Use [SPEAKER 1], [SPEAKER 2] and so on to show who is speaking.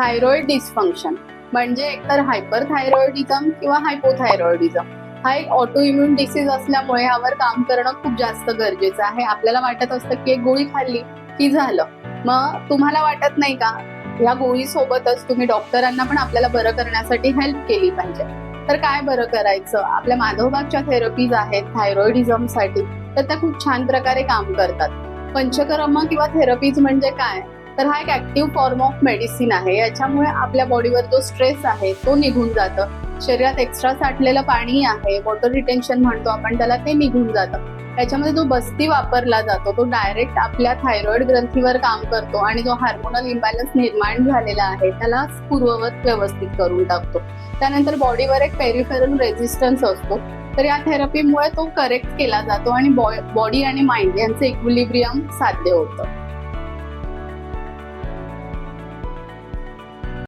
[SPEAKER 1] Thyroid dysfunction म्हणजे एकतर hyperthyroidism किंवा हायपोथायरॉइडिझम हा एक ऑटो इम्युन डिसीज असल्यामुळे यावर काम करणं खूप जास्त गरजेचं आहे. आपल्याला वाटत असतं की एक गोळी खाल्ली की झालं, मग तुम्हाला वाटत नाही का या गोळीसोबतच तुम्ही डॉक्टरांना पण आपल्याला बरं करण्यासाठी हेल्प केली पाहिजे. तर काय बरं करायचं? आपल्या माधवबागच्या थेरपीज आहेत थायरॉइडिझमसाठी, तर त्या खूप छान प्रकारे काम करतात. पंचकर्म किंवा थेरपीज म्हणजे काय, तर हा एक ऍक्टिव्ह फॉर्म ऑफ मेडिसिन आहे. याच्यामुळे आपल्या बॉडीवर जो स्ट्रेस आहे तो निघून जातं. शरीरात एक्स्ट्रा साठलेलं पाणी आहे, वॉटर रिटेन्शन म्हणतो आपण त्याला, ते निघून जातं. याच्यामध्ये जो बस्ती वापरला जातो तो डायरेक्ट आपल्या थायरॉइड ग्रंथीवर काम करतो आणि जो हार्मोनल इम्बॅलन्स निर्माण झालेला आहे त्याला पूर्ववत व्यवस्थित करून टाकतो. त्यानंतर बॉडीवर एक पेरिफेरल रेझिस्टन्स असतो, तर या थेरपीमुळे तो करेक्ट केला जातो आणि बॉडी आणि माइंड यांचं इक्विलिब्रियम साध्य होतं.